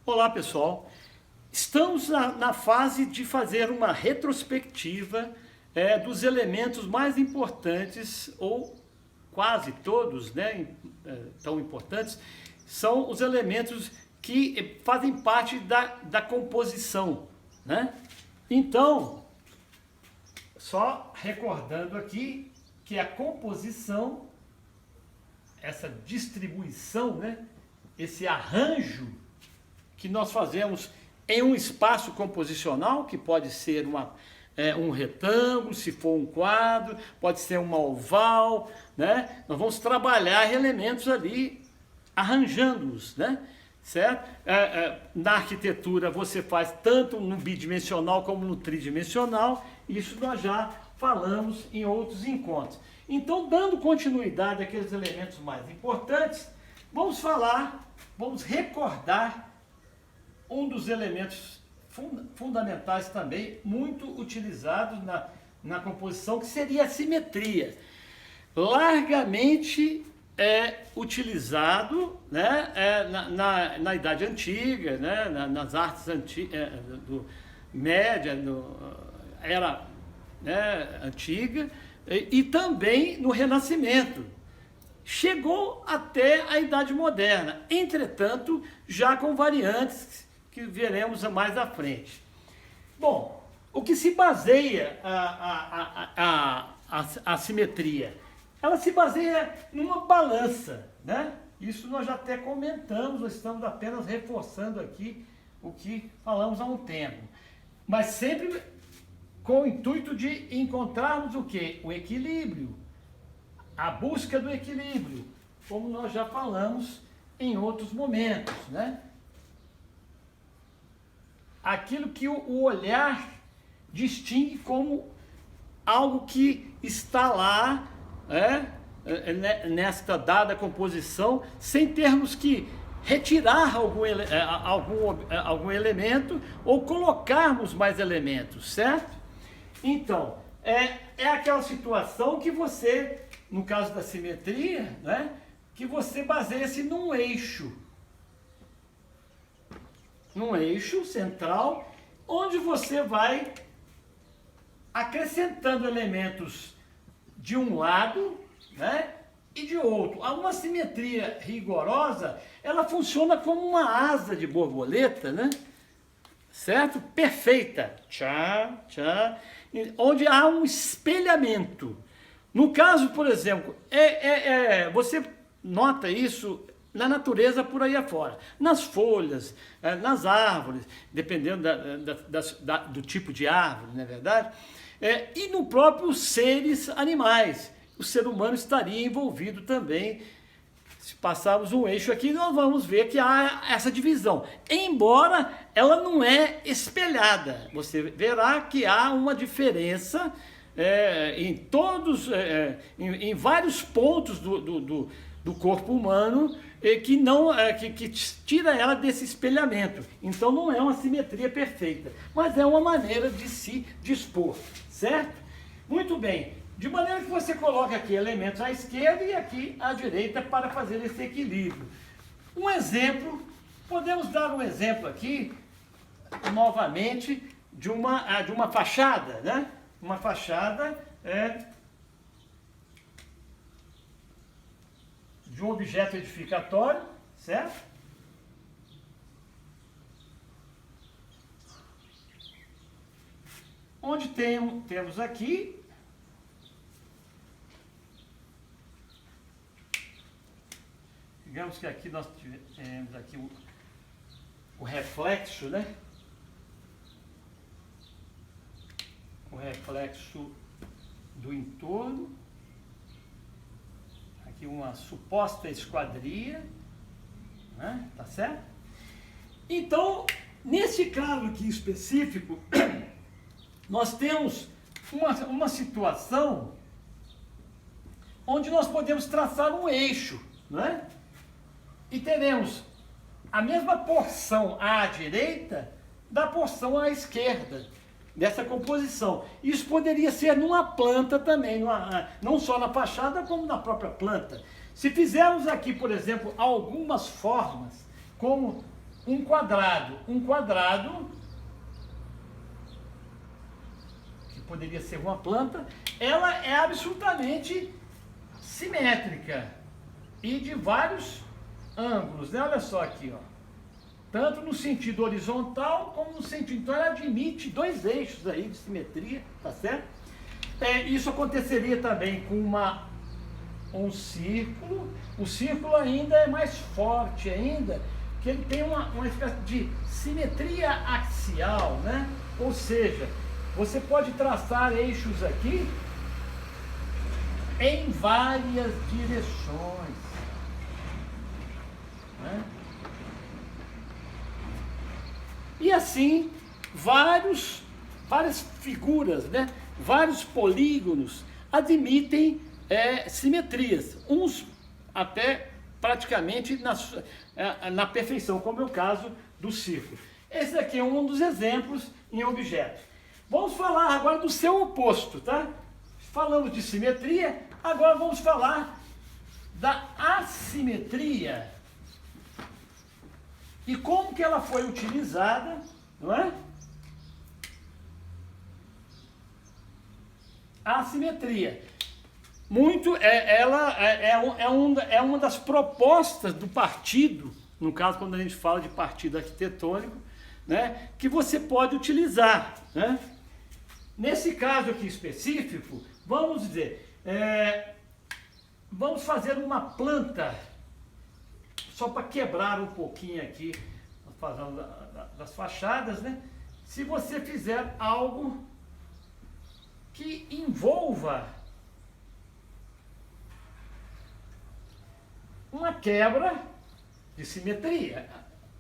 Olá pessoal, estamos na fase de fazer uma retrospectiva dos elementos mais importantes, ou quase todos, né, tão importantes, são os elementos que fazem parte da composição, né? Então, só recordando aqui que a composição, essa distribuição, né, esse arranjo que nós fazemos em um espaço composicional, que pode ser um retângulo, se for um quadro, pode ser uma oval, né? Nós vamos trabalhar elementos ali, arranjando-os, né? Certo? Na arquitetura você faz tanto no bidimensional como no tridimensional, isso nós já falamos em outros encontros. Então, dando continuidade àqueles elementos mais importantes, vamos recordar um dos elementos fundamentais também, muito utilizados na composição, que seria a simetria. Largamente utilizado, né, na Idade Antiga, né, nas artes média, era, né, antiga, e também no Renascimento. Chegou até a Idade Moderna, entretanto, já com variantes que veremos mais à frente. Bom, o que se baseia a simetria? Ela se baseia numa balança, né? Isso nós já até comentamos, nós estamos apenas reforçando aqui o que falamos há um tempo. Mas sempre com o intuito de encontrarmos o quê? O equilíbrio, a busca do equilíbrio, como nós já falamos em outros momentos, né? Aquilo que o olhar distingue como algo que está lá, nesta dada composição, sem termos que retirar algum elemento ou colocarmos mais elementos, certo? Então, é aquela situação que você, no caso da simetria, né, que você baseia-se num eixo central, onde você vai acrescentando elementos de um lado, né, e de outro. Uma simetria rigorosa, ela funciona como uma asa de borboleta, né, certo? Perfeita, onde há um espelhamento. No caso, por exemplo, você nota isso na natureza por aí afora, nas folhas, nas árvores, dependendo do tipo de árvore, não é verdade? E no próprio seres animais. O ser humano estaria envolvido também. Se passarmos um eixo aqui, nós vamos ver que há essa divisão. Embora ela não é espelhada, você verá que há uma diferença em vários pontos do corpo humano, que tira ela desse espelhamento. Então não é uma simetria perfeita, mas é uma maneira de se dispor, certo? Muito bem, de maneira que você coloca aqui elementos à esquerda e aqui à direita para fazer esse equilíbrio. Um exemplo, podemos dar um exemplo aqui, novamente, de uma fachada, né? Uma fachada de um objeto edificatório, certo? Onde temos aqui digamos que aqui nós temos aqui o reflexo, né? O reflexo do entorno. Aqui uma suposta esquadria, né? Tá certo? Então, nesse caso aqui específico, nós temos uma situação onde nós podemos traçar um eixo, não é? E teremos a mesma porção à direita da porção à esquerda dessa composição. Isso poderia ser numa planta também, não só na fachada, como na própria planta. Se fizermos aqui, por exemplo, algumas formas, como um quadrado, que poderia ser uma planta, ela é absolutamente simétrica e de vários ângulos, né? Olha só aqui, ó. Tanto no sentido horizontal como no sentido... Então ela admite dois eixos aí de simetria, tá certo? Isso aconteceria também com um círculo. O círculo ainda é mais forte ainda, que ele tem uma espécie de simetria axial, né? Ou seja, você pode traçar eixos aqui em várias direções, né? E assim, várias figuras, né? Vários polígonos admitem simetrias, uns até praticamente na perfeição, como é o caso do círculo. Esse aqui é um dos exemplos em objetos. Vamos falar agora do seu oposto, tá? Falamos de simetria, agora vamos falar da assimetria. E como que ela foi utilizada, não é? A assimetria. Ela é uma das propostas do partido, no caso quando a gente fala de partido arquitetônico, né, que você pode utilizar, né? Nesse caso aqui específico, vamos dizer, vamos fazer uma planta, só para quebrar um pouquinho aqui, falando das fachadas, né? Se você fizer algo que envolva uma quebra de simetria,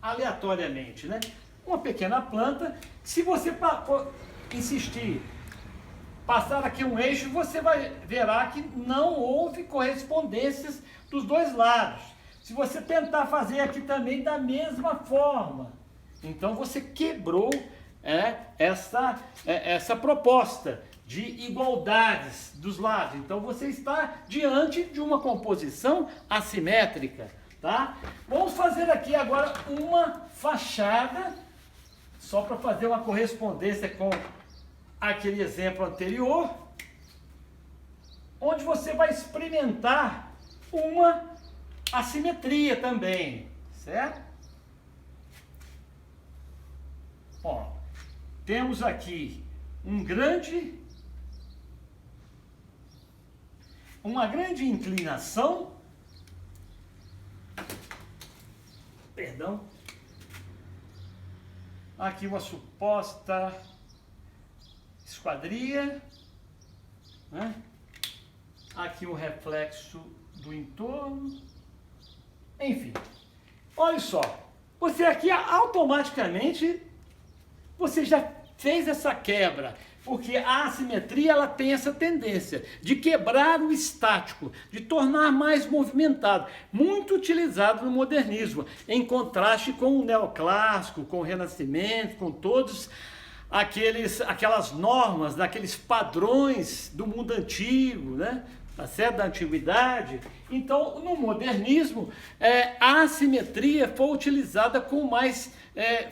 aleatoriamente, né? Uma pequena planta, se você insistir, passar aqui um eixo, você verá que não houve correspondências dos dois lados. Se você tentar fazer aqui também da mesma forma, então você quebrou essa proposta de igualdades dos lados. Então você está diante de uma composição assimétrica, tá? Vamos fazer aqui agora uma fachada, só para fazer uma correspondência com aquele exemplo anterior, onde você vai experimentar uma assimetria também, certo? Ó, temos aqui uma grande inclinação, perdão, aqui uma suposta esquadria, né? Aqui o reflexo do entorno, enfim, olha só, você aqui automaticamente, você já fez essa quebra, porque a assimetria ela tem essa tendência de quebrar o estático, de tornar mais movimentado, muito utilizado no modernismo, em contraste com o neoclássico, com o renascimento, com todos aquelas normas, daqueles padrões do mundo antigo, né? Tá certo? Da antiguidade. Então, no modernismo, a assimetria foi utilizada com mais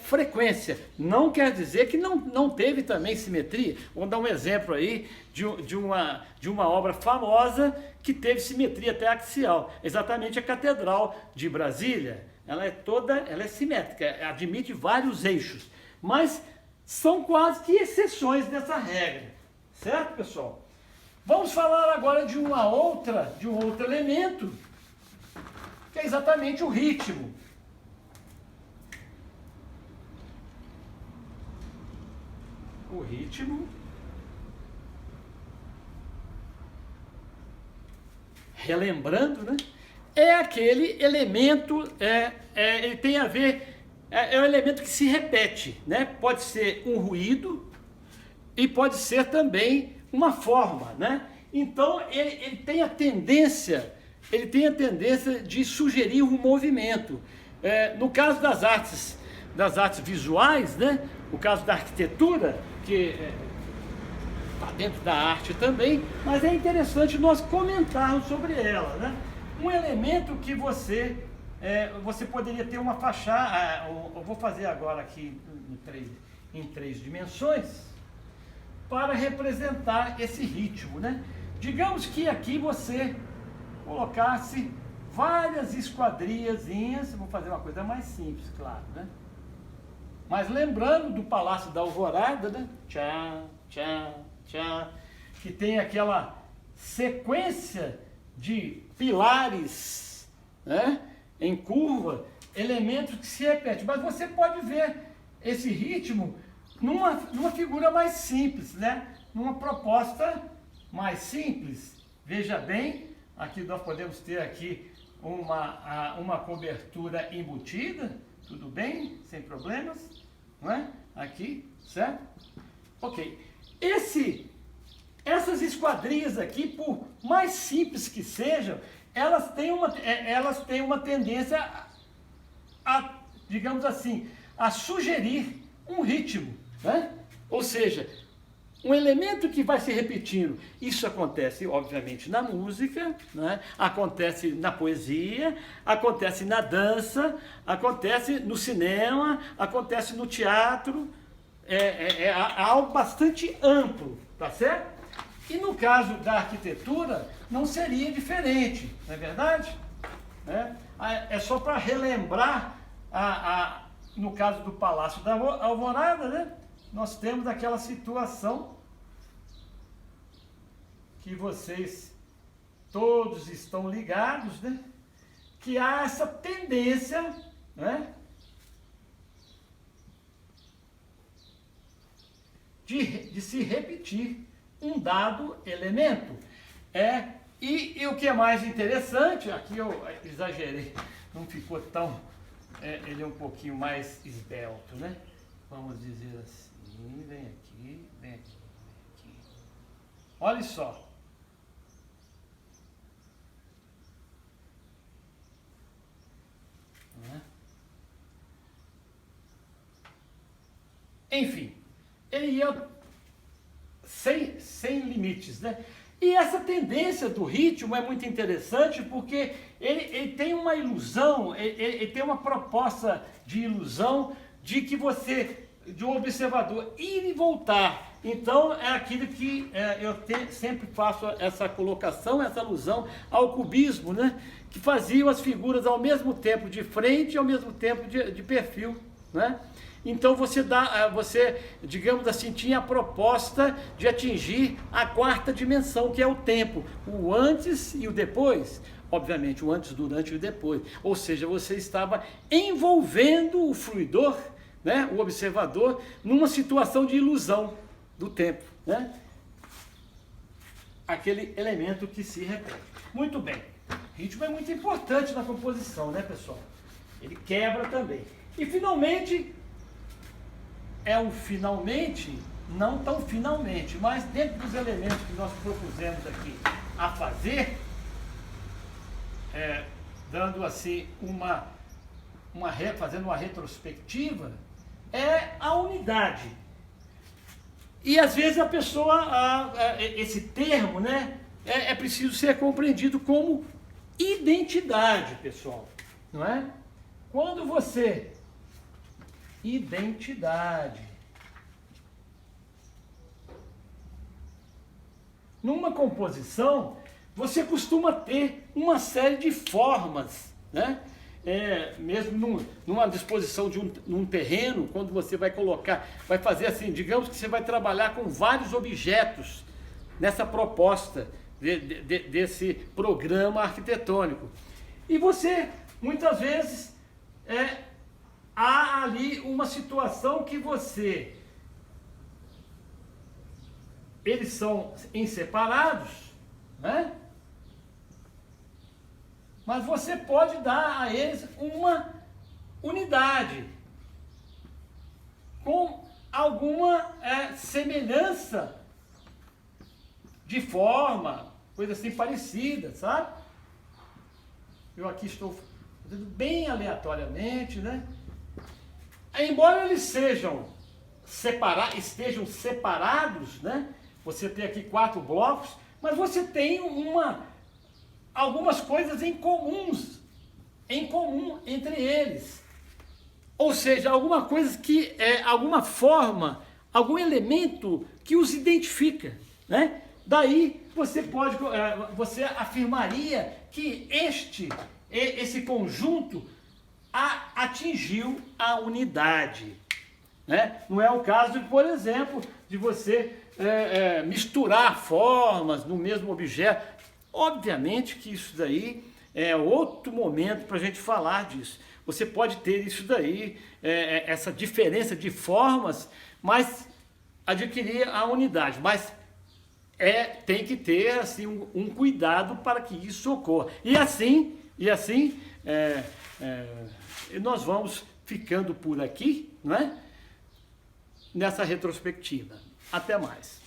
frequência. Não quer dizer que não teve também simetria. Vou dar um exemplo aí de uma obra famosa que teve simetria até axial. Exatamente a Catedral de Brasília. Ela é simétrica, admite vários eixos. Mas são quase que exceções dessa regra. Certo, pessoal? Vamos falar agora de um outro elemento, que é exatamente o ritmo. O ritmo, relembrando, né, é aquele elemento, ele tem a ver, é um elemento que se repete, né? Pode ser um ruído e pode ser também uma forma, né? Então ele tem a tendência de sugerir um movimento. No caso das artes visuais, né? O caso da arquitetura, que está dentro da arte também, mas é interessante nós comentarmos sobre ela, né? Um elemento que você você poderia ter uma faixa, eu vou fazer agora aqui em três dimensões, para representar esse ritmo, né? Digamos que aqui você colocasse várias esquadriazinhas, vou fazer uma coisa mais simples, claro, né? Mas lembrando do Palácio da Alvorada, né? Tchá, tchá, tchá, que tem aquela sequência de pilares, né, em curva, elementos que se repetem. Mas você pode ver esse ritmo numa figura mais simples, né? Numa proposta mais simples. Veja bem, aqui nós podemos ter aqui uma cobertura embutida, tudo bem, sem problemas, não é? Aqui, certo? Ok. Essas esquadrias aqui, por mais simples que sejam, elas têm uma tendência digamos assim, a sugerir um ritmo, né? Ou seja, um elemento que vai se repetindo. Isso acontece, obviamente, na música, né? Acontece na poesia, acontece na dança, acontece no cinema, acontece no teatro. É algo bastante amplo, tá certo? E no caso da arquitetura, não seria diferente, não é verdade? É só para relembrar, no caso do Palácio da Alvorada, né? Nós temos aquela situação que vocês todos estão ligados, né? Que há essa tendência, né? De se repetir um dado elemento. E o que é mais interessante, aqui eu exagerei, não ficou tão, ele é um pouquinho mais esbelto, né? Vamos dizer assim, vem aqui, vem aqui, vem aqui. Olha só. Enfim, ele ia sem limites, né? E essa tendência do ritmo é muito interessante porque ele tem uma ilusão, ele tem uma proposta de ilusão de que de um observador ir e voltar. Então é aquilo que sempre faço essa colocação, essa alusão ao cubismo, né? Que faziam as figuras ao mesmo tempo de frente e ao mesmo tempo de perfil, né? Então você, digamos assim, tinha a proposta de atingir a quarta dimensão, que é o tempo, o antes e o depois, obviamente o antes, durante e o depois. Ou seja, você estava envolvendo o fruidor, né, o observador, numa situação de ilusão do tempo, né? Aquele elemento que se repete. Muito bem, ritmo é muito importante na composição, né, pessoal? Ele quebra também. E finalmente... finalmente, não tão finalmente, mas dentro dos elementos que nós propusemos aqui a fazer, dando assim fazendo uma retrospectiva, é a unidade. E às vezes a pessoa, esse termo, né, é preciso ser compreendido como identidade, pessoal, não é? Quando você... Identidade. Numa composição, você costuma ter uma série de formas, né? Mesmo numa disposição de um terreno, quando você vai fazer assim, digamos que você vai trabalhar com vários objetos nessa proposta desse programa arquitetônico. E você, muitas vezes, há ali uma situação que eles são inseparados, né? Mas você pode dar a eles uma unidade com alguma semelhança de forma, coisa assim parecida, sabe? Eu aqui estou fazendo bem aleatoriamente, né? Embora eles estejam separados, né? Você tem aqui 4 blocos, mas você tem algumas coisas em comuns em comum entre eles. Ou seja, alguma coisa que alguma forma, algum elemento que os identifica, né? Daí você afirmaria que esse conjunto atingiu a unidade, né? Não é o caso, por exemplo, de você misturar formas no mesmo objeto. Obviamente que isso daí é outro momento para a gente falar disso. Você pode ter isso daí, essa diferença de formas, mas adquirir a unidade. Mas tem que ter assim, um cuidado para que isso ocorra. E assim nós vamos ficando por aqui, não é? Nessa retrospectiva. Até mais.